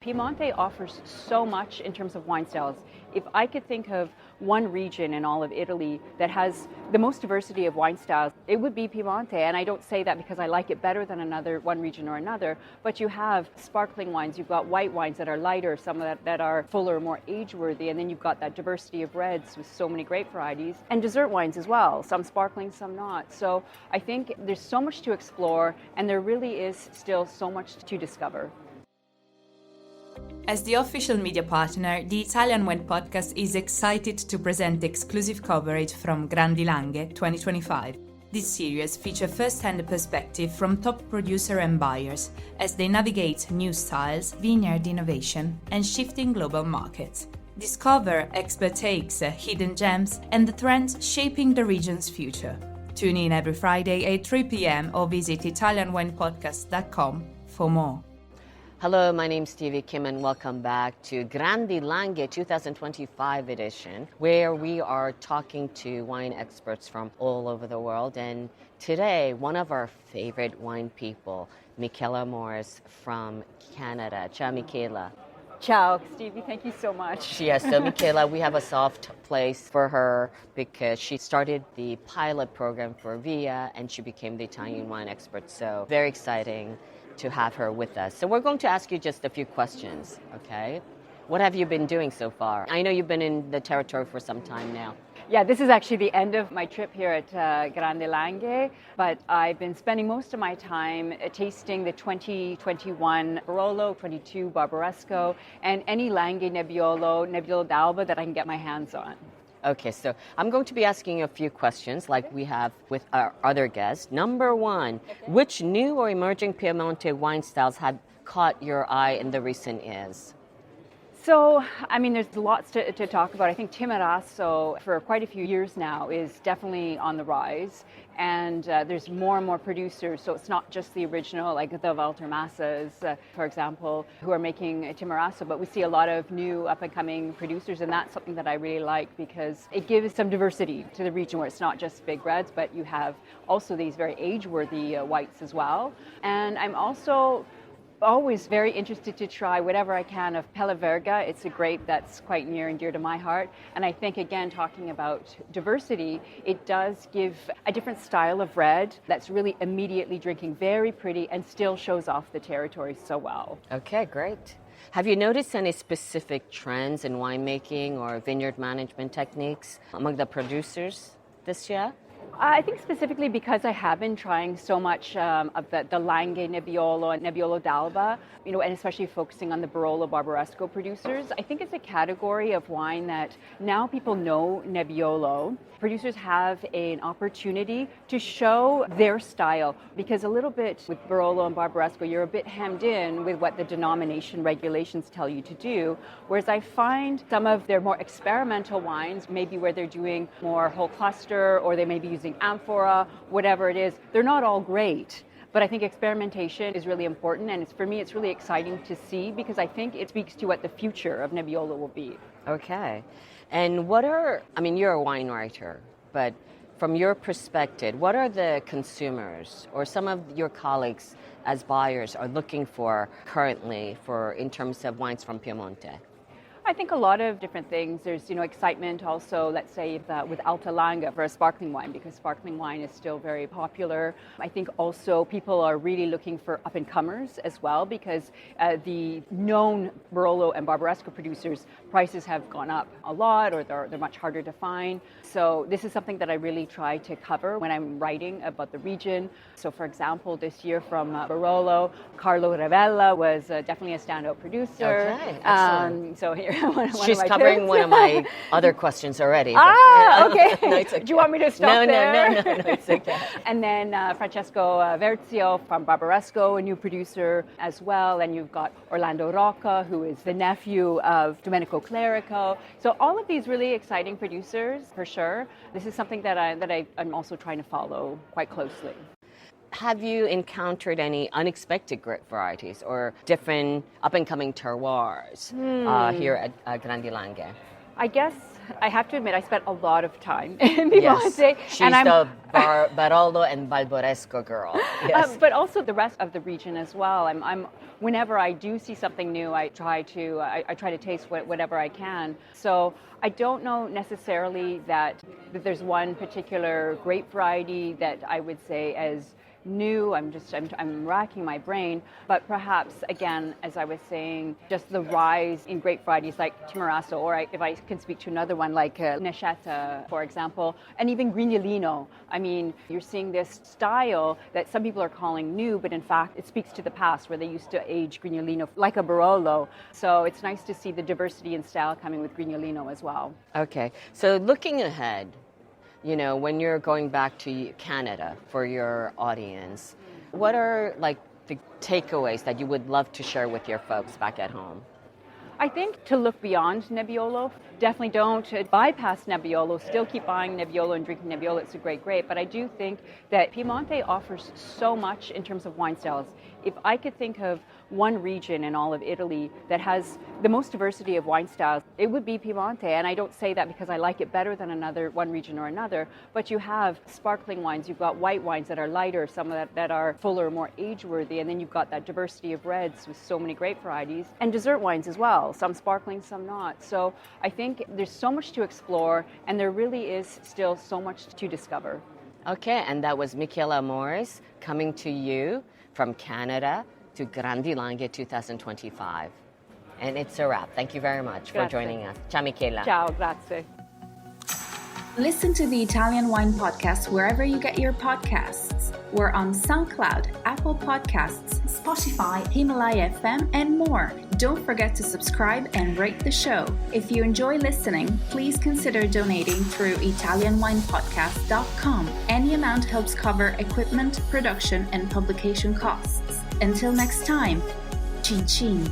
Piedmont offers so much in terms of wine styles. If I could think of one region in all of Italy that has the most diversity of wine styles, it would be Piedmont. And I don't say that because I like it better than one region or another, but you have sparkling wines, you've got white wines that are lighter, some that are fuller, more age-worthy, and then you've got that diversity of reds with so many grape varieties, and dessert wines as well, some sparkling, some not. So I think there's so much to explore, and there really is still so much to discover. As the official media partner, the Italian Wine Podcast is excited to present exclusive coverage from Grandi Langhe 2025. This series features first-hand perspective from top producer and buyers as they navigate new styles, vineyard innovation, and shifting global markets. Discover expert takes, hidden gems, and the trends shaping the region's future. Tune in every Friday at 3 p.m. or visit italianwinepodcast.com for more. Hello, my name's Stevie Kim and welcome back to Grandi Langhe 2025 edition, where we are talking to wine experts from all over the world. And today, one of our favorite wine people, Michaela Morris from Canada. Ciao, Michaela. Ciao, Stevie. Thank you so much. Yes, so Michaela, we have a soft place for her because she started the pilot program for VIA and she became the Italian wine expert. So very exciting to have her with us. So we're going to ask you just a few questions, okay? What have you been doing so far? I know you've been in the territory for some time now. Yeah, this is actually the end of my trip here at Grandi Langhe, but I've been spending most of my time tasting the 2021 Barolo, 22 Barbaresco, and any Langhe Nebbiolo d'Alba that I can get my hands on. Okay, so I'm going to be asking you a few questions like we have with our other guests. Number one, which new or emerging Piemonte wine styles have caught your eye in the recent years? So, I mean, there's lots to talk about. I think Timarasso, for quite a few years now, is definitely on the rise. And there's more and more producers, so it's not just the original, like the Valtermassas, for example, who are making Timarasso, but we see a lot of new up-and-coming producers, and that's something that I really like because it gives some diversity to the region where it's not just big reds, but you have also these very age-worthy whites as well. And I'm also always very interested to try whatever I can of Pella Verga. It's a grape that's quite near and dear to my heart. And I think, again, talking about diversity, it does give a different style of red that's really immediately drinking, very pretty, and still shows off the territory so well. Okay, great. Have you noticed any specific trends in winemaking or vineyard management techniques among the producers this year? I think specifically because I have been trying so much of the Langhe Nebbiolo and Nebbiolo d'Alba, and especially focusing on the Barolo Barbaresco producers. I think it's a category of wine that now people know Nebbiolo. Producers have an opportunity to show their style because a little bit with Barolo and Barbaresco, you're a bit hemmed in with what the denomination regulations tell you to do. Whereas I find some of their more experimental wines, maybe where they're doing more whole cluster or they may be using amphora, whatever it is, they're not all great. But I think experimentation is really important, and for me it's really exciting to see because I think it speaks to what the future of Nebbiolo will be. Okay. And you're a wine writer, but from your perspective, what are the consumers or some of your colleagues as buyers are looking for currently in terms of wines from Piemonte? I think a lot of different things. There's, excitement also, let's say, with Alta Langhe for a sparkling wine, because sparkling wine is still very popular. I think also people are really looking for up-and-comers as well, because the known Barolo and Barbaresco producers, prices have gone up a lot, or they're much harder to find. So this is something that I really try to cover when I'm writing about the region. So for example, this year from Barolo, Carlo Ravella was definitely a standout producer. Okay, excellent. So here, She's covering one of my other questions already. Okay. No, it's okay. Do you want me to stop there? No, it's okay. And then Francesco Verzio from Barbaresco, a new producer as well. And you've got Orlando Rocca, who is the nephew of Domenico Clerico. So all of these really exciting producers, for sure. This is something that I'm also trying to follow quite closely. Have you encountered any unexpected grape varieties or different up-and-coming terroirs here at Grandi Langhe? I guess I have to admit I spent a lot of time in Piedmont. Yes, she's and the Barolo and Barbaresco girl. Yes. But also the rest of the region as well. I'm whenever I do see something new, I try to taste whatever I can. So I don't know necessarily that there's one particular grape variety that I would say as new. I'm racking my brain, but perhaps again, as I was saying, just the rise in grape varieties like Timorasso, or if I can speak to another one like Nescetta, for example, and even Grignolino. I mean, you're seeing this style that some people are calling new, but in fact, it speaks to the past where they used to age Grignolino like a Barolo. So it's nice to see the diversity in style coming with Grignolino as well. Okay, so looking ahead, you know, when you're going back to Canada for your audience, what are like the takeaways that you would love to share with your folks back at home? I think to look beyond Nebbiolo. Definitely don't bypass Nebbiolo. Still keep buying Nebbiolo and drinking Nebbiolo. It's a great grape. But I do think that Piemonte offers so much in terms of wine styles. If I could think of one region in all of Italy that has the most diversity of wine styles, it would be Piemonte. And I don't say that because I like it better than one region or another, but you have sparkling wines, you've got white wines that are lighter, some that are fuller, more age-worthy, and then you've got that diversity of reds with so many grape varieties, and dessert wines as well, some sparkling, some not. So I think there's so much to explore, and there really is still so much to discover. Okay, and that was Michaela Morris coming to you from Canada to Grandi Langhe 2025. And it's a wrap. Thank you very much for joining us. Ciao, Michaela. Ciao, grazie. Listen to the Italian Wine Podcast wherever you get your podcasts. We're on SoundCloud, Apple Podcasts, Spotify, Himalaya FM, and more. Don't forget to subscribe and rate the show. If you enjoy listening, please consider donating through ItalianWinePodcast.com. Any amount helps cover equipment, production, and publication costs. Until next time, cin cin.